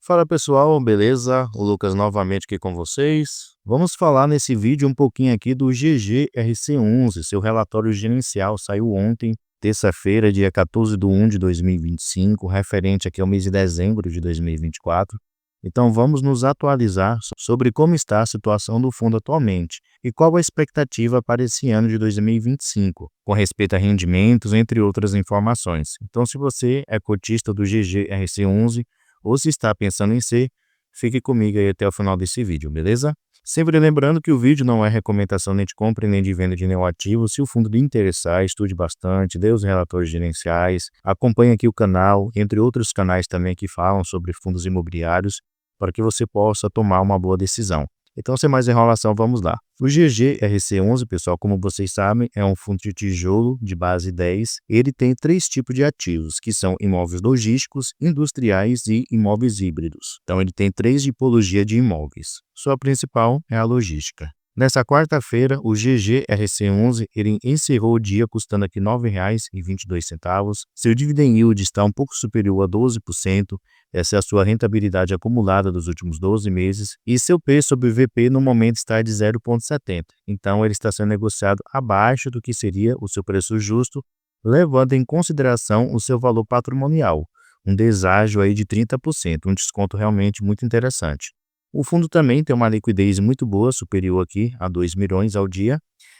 Fala pessoal, beleza? O Lucas novamente aqui com vocês. Vamos falar nesse vídeo um pouquinho aqui do GGRC11. Seu relatório gerencial saiu ontem, terça-feira, dia 14/1 de 2025, referente aqui ao mês de dezembro de 2024. Então vamos nos atualizar sobre como está a situação do fundo atualmente e qual a expectativa para esse ano de 2025, com respeito a rendimentos, entre outras informações. Então se você é cotista do GGRC11, ou se está pensando em ser, fique comigo aí até o final desse vídeo, beleza? Sempre lembrando que o vídeo não é recomendação nem de compra nem de venda de nenhum ativo. Se o fundo lhe interessar, estude bastante, dê os relatórios gerenciais, acompanhe aqui o canal, entre outros canais também que falam sobre fundos imobiliários, para que você possa tomar uma boa decisão. Então, sem mais enrolação, vamos lá. O GGRC11, pessoal, como vocês sabem, é um fundo de tijolo de base 10. Ele tem 3 tipos de ativos, que são imóveis logísticos, industriais e imóveis híbridos. Então, ele tem 3 tipologias de imóveis. Sua principal é a logística. Nessa quarta-feira, o GGRC11 ele encerrou o dia custando aqui R$ 9,22. Seu dividend yield está um pouco superior a 12%. Essa é a sua rentabilidade acumulada dos últimos 12 meses. E seu P sobre VP no momento está de 0,70. Então, ele está sendo negociado abaixo do que seria o seu preço justo, levando em consideração o seu valor patrimonial. Um deságio aí de 30%, um desconto realmente muito interessante. O fundo também tem uma liquidez muito boa, superior aqui a 2 milhões ao dia.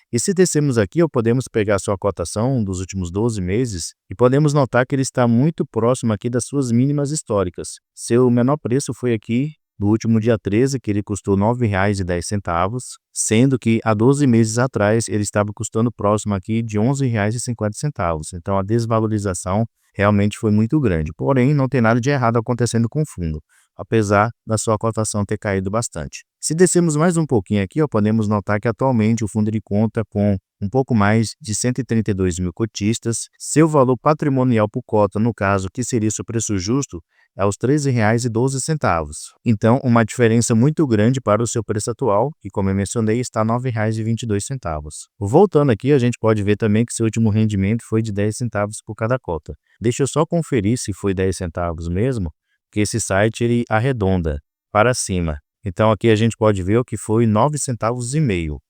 E se descermos aqui, podemos pegar sua cotação dos últimos 12 meses e podemos notar que ele está muito próximo aqui das suas mínimas históricas. Seu menor preço foi aqui no último dia 13, que ele custou R$ 9,10, sendo que há 12 meses atrás ele estava custando próximo aqui de R$ 11,50. Então a desvalorização realmente foi muito grande. Porém, não tem nada de errado acontecendo com o fundo, apesar da sua cotação ter caído bastante. Se descermos mais um pouquinho aqui, podemos notar que atualmente o fundo ele conta com um pouco mais de 132 mil cotistas. Seu valor patrimonial por cota, no caso, que seria seu preço justo, é os R$ 13,12. Então, uma diferença muito grande para o seu preço atual, que como eu mencionei, está R$ 9,22. Voltando aqui, a gente pode ver também que seu último rendimento foi de 10 centavos por cada cota. Deixa eu só conferir se foi 10 centavos mesmo, que esse site ele arredonda para cima. Então aqui a gente pode ver o que foi 9,5 centavos,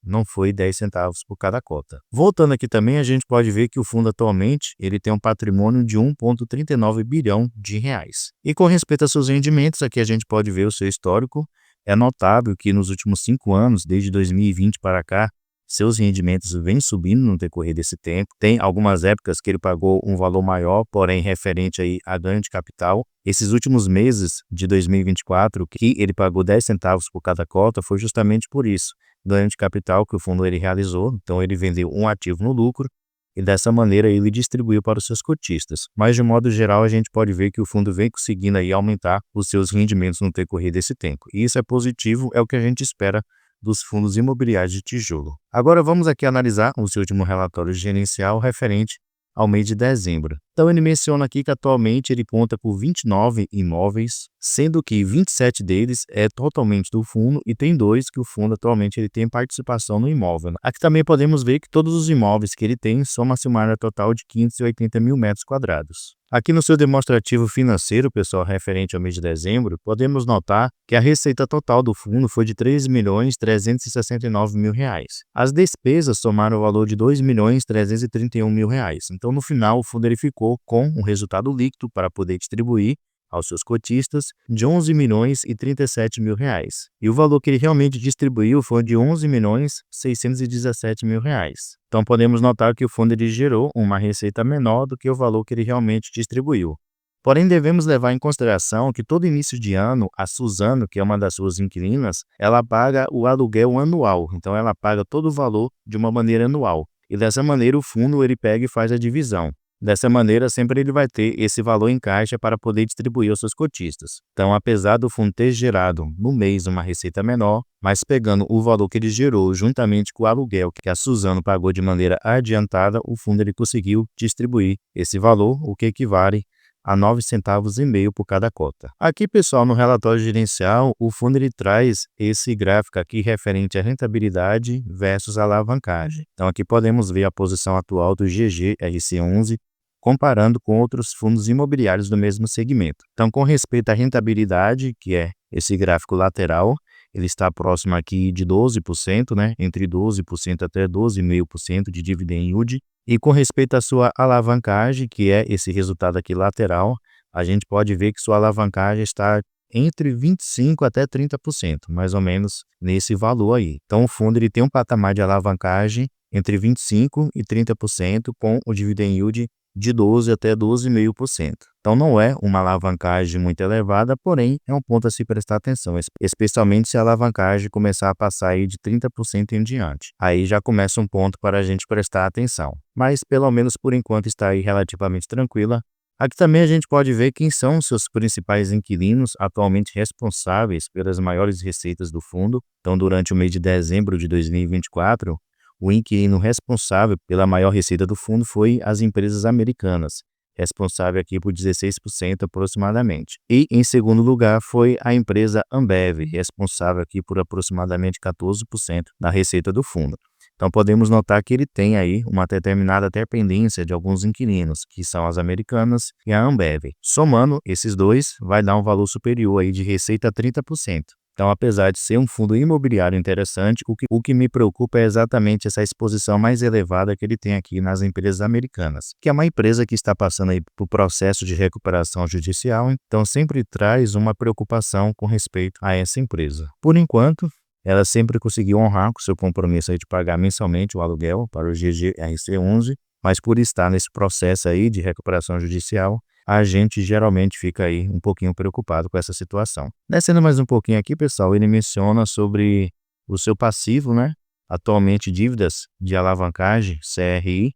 não foi 10 centavos por cada cota. Voltando aqui também, a gente pode ver que o fundo atualmente ele tem um patrimônio de 1,39 bilhão de reais. E com respeito aos seus rendimentos, aqui a gente pode ver o seu histórico. É notável que nos últimos 5 anos, desde 2020 para cá, seus rendimentos vêm subindo no decorrer desse tempo. Tem algumas épocas que ele pagou um valor maior, porém referente aí a ganho de capital. Esses últimos meses de 2024, que ele pagou 10 centavos por cada cota, foi justamente por isso. Ganho de capital que o fundo ele realizou, então ele vendeu um ativo no lucro e dessa maneira ele distribuiu para os seus cotistas. Mas de modo geral a gente pode ver que o fundo vem conseguindo aí aumentar os seus rendimentos no decorrer desse tempo. E isso é positivo, é o que a gente espera dos fundos imobiliários de tijolo. Agora vamos aqui analisar o seu último relatório gerencial referente ao mês de dezembro. Então ele menciona aqui que atualmente ele conta por 29 imóveis, sendo que 27 deles é totalmente do fundo e tem 2 que o fundo atualmente ele tem participação no imóvel. Aqui também podemos ver que todos os imóveis que ele tem somam-se uma área total de 580 mil metros quadrados. Aqui no seu demonstrativo financeiro, pessoal, referente ao mês de dezembro, podemos notar que a receita total do fundo foi de R$ 3.369.000. As despesas somaram o valor de R$ 2.331.000. Então, no final, o fundo ele ficou com um resultado líquido para poder distribuir aos seus cotistas de R$ 11.037.000. E o valor que ele realmente distribuiu foi de R$ 11.617.000. Então podemos notar que o fundo ele gerou uma receita menor do que o valor que ele realmente distribuiu. Porém, devemos levar em consideração que todo início de ano, a Suzano, que é uma das suas inquilinas, ela paga o aluguel anual. Então ela paga todo o valor de uma maneira anual. E dessa maneira o fundo ele pega e faz a divisão. Dessa maneira, sempre ele vai ter esse valor em caixa para poder distribuir aos seus cotistas. Então, apesar do fundo ter gerado no mês uma receita menor, mas pegando o valor que ele gerou juntamente com o aluguel que a Suzano pagou de maneira adiantada, o fundo ele conseguiu distribuir esse valor, o que equivale a 9,5 centavos por cada cota. Aqui, pessoal, no relatório gerencial, o fundo ele traz esse gráfico aqui referente à rentabilidade versus alavancagem. Então, aqui podemos ver a posição atual do GGRC11 comparando com outros fundos imobiliários do mesmo segmento. Então, com respeito à rentabilidade, que é esse gráfico lateral, ele está próximo aqui de 12%, né? Entre 12% até 12,5% de dividend yield. E com respeito à sua alavancagem, que é esse resultado aqui lateral, a gente pode ver que sua alavancagem está entre 25% até 30%, mais ou menos nesse valor aí. Então, o fundo ele tem um patamar de alavancagem entre 25% e 30%, com o dividend yield de 12% até 12,5%. Então, não é uma alavancagem muito elevada, porém, é um ponto a se prestar atenção, especialmente se a alavancagem começar a passar aí de 30% em diante. Aí já começa um ponto para a gente prestar atenção. Mas, pelo menos por enquanto, está aí relativamente tranquila. Aqui também a gente pode ver quem são seus principais inquilinos atualmente responsáveis pelas maiores receitas do fundo. Então, durante o mês de dezembro de 2024, o inquilino responsável pela maior receita do fundo foi as empresas americanas, responsável aqui por 16% aproximadamente. E, em segundo lugar, foi a empresa Ambev, responsável aqui por aproximadamente 14% da receita do fundo. Então, podemos notar que ele tem aí uma determinada dependência de alguns inquilinos, que são as americanas e a Ambev. Somando esses dois, vai dar um valor superior aí de receita a 30%. Então, apesar de ser um fundo imobiliário interessante, o que me preocupa é exatamente essa exposição mais elevada que ele tem aqui nas empresas americanas, que é uma empresa que está passando aí por processo de recuperação judicial, então sempre traz uma preocupação com respeito a essa empresa. Por enquanto, ela sempre conseguiu honrar com seu compromisso aí de pagar mensalmente o aluguel para o GGRC11, mas por estar nesse processo aí de recuperação judicial, a gente geralmente fica aí um pouquinho preocupado com essa situação. Descendo mais um pouquinho aqui, pessoal, ele menciona sobre o seu passivo, né? Atualmente dívidas de alavancagem, CRI,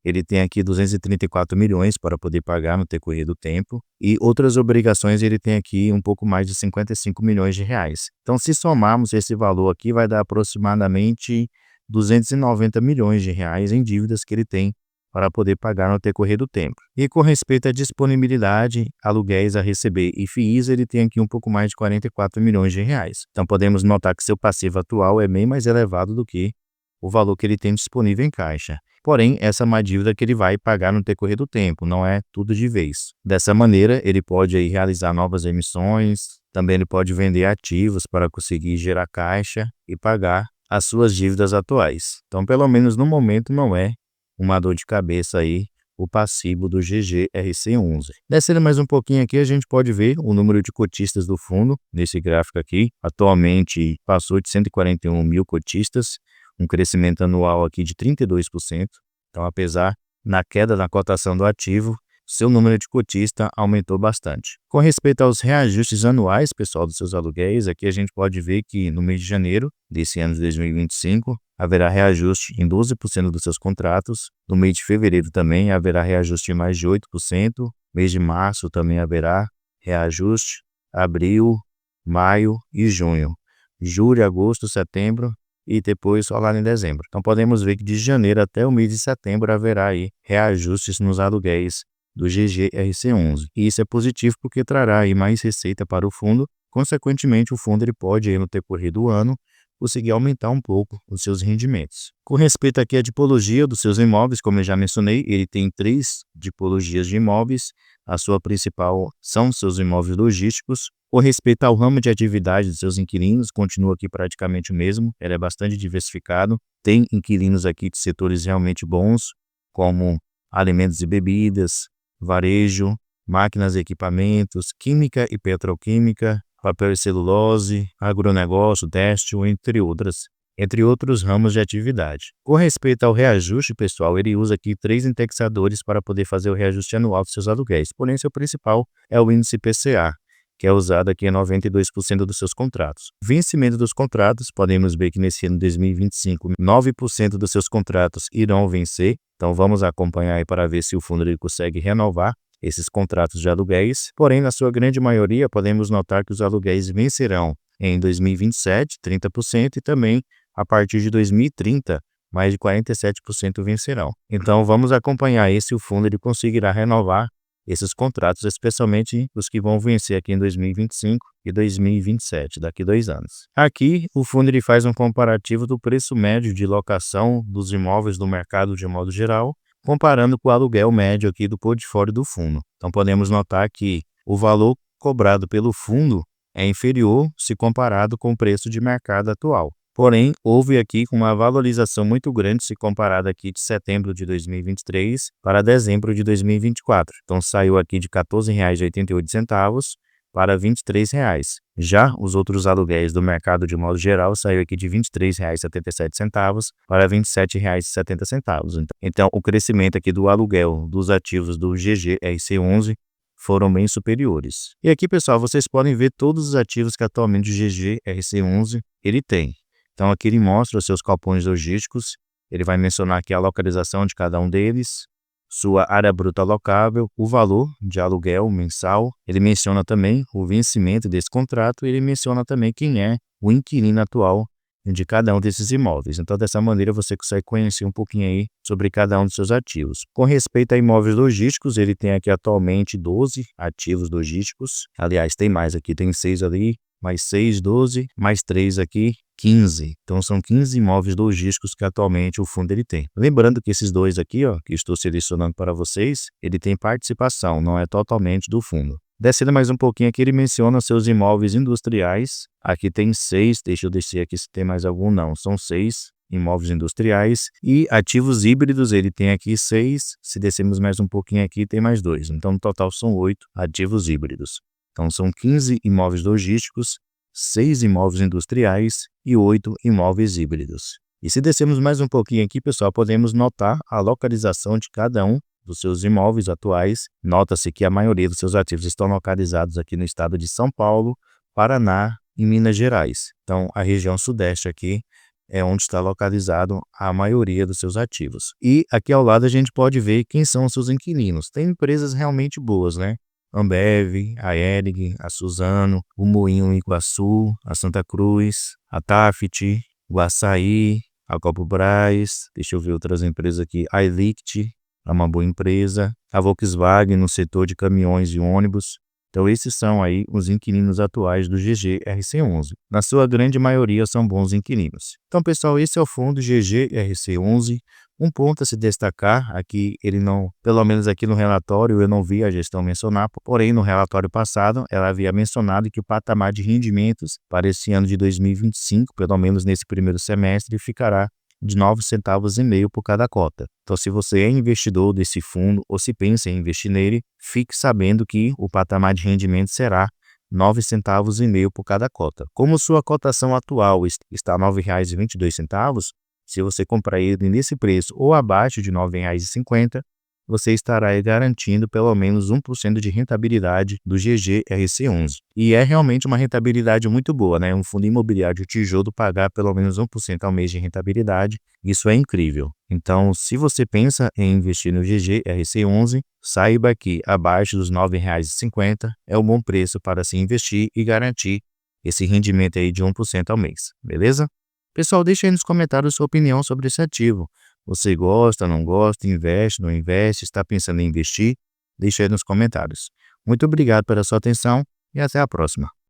ele tem aqui 234 milhões para poder pagar no decorrer do tempo. E outras obrigações ele tem aqui um pouco mais de 55 milhões de reais. Então, se somarmos esse valor aqui, vai dar aproximadamente 290 milhões de reais em dívidas que ele tem para poder pagar no decorrer do tempo. E com respeito à disponibilidade, aluguéis a receber e FIIs, ele tem aqui um pouco mais de 44 milhões de reais. Então, podemos notar que seu passivo atual é bem mais elevado do que o valor que ele tem disponível em caixa. Porém, essa é uma dívida que ele vai pagar no decorrer do tempo, não é tudo de vez. Dessa maneira, ele pode aí realizar novas emissões, também ele pode vender ativos para conseguir gerar caixa e pagar as suas dívidas atuais. Então, pelo menos no momento, não é uma dor de cabeça aí o passivo do GGRC11. Descendo mais um pouquinho aqui, a gente pode ver o número de cotistas do fundo, nesse gráfico aqui. Atualmente, passou de 141 mil cotistas, um crescimento anual aqui de 32%. Então, apesar na queda da cotação do ativo, seu número de cotista aumentou bastante. Com respeito aos reajustes anuais, pessoal, dos seus aluguéis, aqui a gente pode ver que no mês de janeiro desse ano de 2025, haverá reajuste em 12% dos seus contratos. No mês de fevereiro também haverá reajuste em mais de 8%. Mês de março também haverá reajuste. Abril, maio e junho. Julho, agosto, setembro e depois só lá em dezembro. Então podemos ver que de janeiro até o mês de setembro haverá aí reajustes nos aluguéis do GGRC11. E isso é positivo porque trará aí mais receita para o fundo. Consequentemente, o fundo ele pode aí no decorrer do ano conseguir aumentar um pouco os seus rendimentos. Com respeito aqui à tipologia dos seus imóveis, como eu já mencionei, ele tem 3 tipologias de imóveis. A sua principal são seus imóveis logísticos. Com respeito ao ramo de atividade dos seus inquilinos, continua aqui praticamente o mesmo. Ele é bastante diversificado. Tem inquilinos aqui de setores realmente bons, como alimentos e bebidas, varejo, máquinas e equipamentos, química e petroquímica, papel e celulose, agronegócio, têxtil, entre outros ramos de atividade. Com respeito ao reajuste, pessoal, ele usa aqui 3 indexadores para poder fazer o reajuste anual dos seus aluguéis. Porém, seu principal é o índice IPCA, que é usado aqui em 92% dos seus contratos. Vencimento dos contratos, podemos ver que nesse ano de 2025, 9% dos seus contratos irão vencer. Então, vamos acompanhar aí para ver se o fundo ele consegue renovar esses contratos de aluguéis. Porém, na sua grande maioria, podemos notar que os aluguéis vencerão em 2027, 30%, e também a partir de 2030, mais de 47% vencerão. Então, vamos acompanhar aí se o fundo ele conseguirá renovar esses contratos, especialmente os que vão vencer aqui em 2025 e 2027, daqui 2 anos. Aqui, o fundo ele faz um comparativo do preço médio de locação dos imóveis do mercado de modo geral, comparando com o aluguel médio aqui do portfólio do fundo. Então podemos notar que o valor cobrado pelo fundo é inferior se comparado com o preço de mercado atual. Porém, houve aqui uma valorização muito grande se comparado aqui de setembro de 2023 para dezembro de 2024. Então saiu aqui de R$ 14,88 para R$ 23. Já os outros aluguéis do mercado de modo geral saiu aqui de R$ 23,77 para R$ 27,70. Então o crescimento aqui do aluguel dos ativos do GGRC11 foram bem superiores. E aqui, pessoal, vocês podem ver todos os ativos que atualmente o GGRC11 ele tem. Então aqui ele mostra os seus galpões logísticos, ele vai mencionar aqui a localização de cada um deles, sua área bruta alocável, o valor de aluguel mensal, ele menciona também o vencimento desse contrato e ele menciona também quem é o inquilino atual de cada um desses imóveis. Então dessa maneira você consegue conhecer um pouquinho aí sobre cada um dos seus ativos. Com respeito a imóveis logísticos, ele tem aqui atualmente 12 ativos logísticos, aliás tem mais aqui, tem 6 ali, mais 6, 12, mais 3 aqui, 15. Então são 15 imóveis logísticos que atualmente o fundo ele tem. Lembrando que esses dois aqui, ó, que estou selecionando para vocês, ele tem participação, não é totalmente do fundo. Descendo mais um pouquinho aqui, ele menciona seus imóveis industriais. Aqui tem 6, deixa eu descer aqui se tem mais algum, não, são 6 imóveis industriais. E ativos híbridos, ele tem aqui 6, se descermos mais um pouquinho aqui, tem mais 2. Então no total são 8 ativos híbridos. Então são 15 imóveis logísticos, 6 imóveis industriais e 8 imóveis híbridos. E se descermos mais um pouquinho aqui, pessoal, podemos notar a localização de cada um dos seus imóveis atuais. Nota-se que a maioria dos seus ativos estão localizados aqui no estado de São Paulo, Paraná e Minas Gerais. Então a região sudeste aqui é onde está localizado a maioria dos seus ativos. E aqui ao lado a gente pode ver quem são os seus inquilinos. Tem empresas realmente boas, né? Ambev, a Hering, a Suzano, o Moinho Iguaçu, a Santa Cruz, a Tafit, o Açaí, a Copubras, deixa eu ver outras empresas aqui, a Elict, é uma boa empresa, a Volkswagen no setor de caminhões e ônibus. Então esses são aí os inquilinos atuais do GGRC11. Na sua grande maioria são bons inquilinos. Então pessoal, esse é o fundo GGRC11. Um ponto a se destacar aqui, ele não, pelo menos aqui no relatório eu não vi a gestão mencionar, porém no relatório passado ela havia mencionado que o patamar de rendimentos para esse ano de 2025, pelo menos nesse primeiro semestre, ficará de 9,5 centavos por cada cota. Então se você é investidor desse fundo ou se pensa em investir nele, fique sabendo que o patamar de rendimento será 9,5 centavos por cada cota. Como sua cotação atual está R$ 9,22, se você comprar ele nesse preço ou abaixo de R$ 9,50, você estará aí garantindo pelo menos 1% de rentabilidade do GGRC11. E é realmente uma rentabilidade muito boa, né? Um fundo imobiliário de tijolo pagar pelo menos 1% ao mês de rentabilidade, isso é incrível. Então, se você pensa em investir no GGRC11, saiba que abaixo dos R$ 9,50 é um bom preço para se investir e garantir esse rendimento aí de 1% ao mês, beleza? Pessoal, deixa aí nos comentários sua opinião sobre esse ativo. Você gosta, não gosta, investe, não investe, está pensando em investir? Deixa aí nos comentários. Muito obrigado pela sua atenção e até a próxima.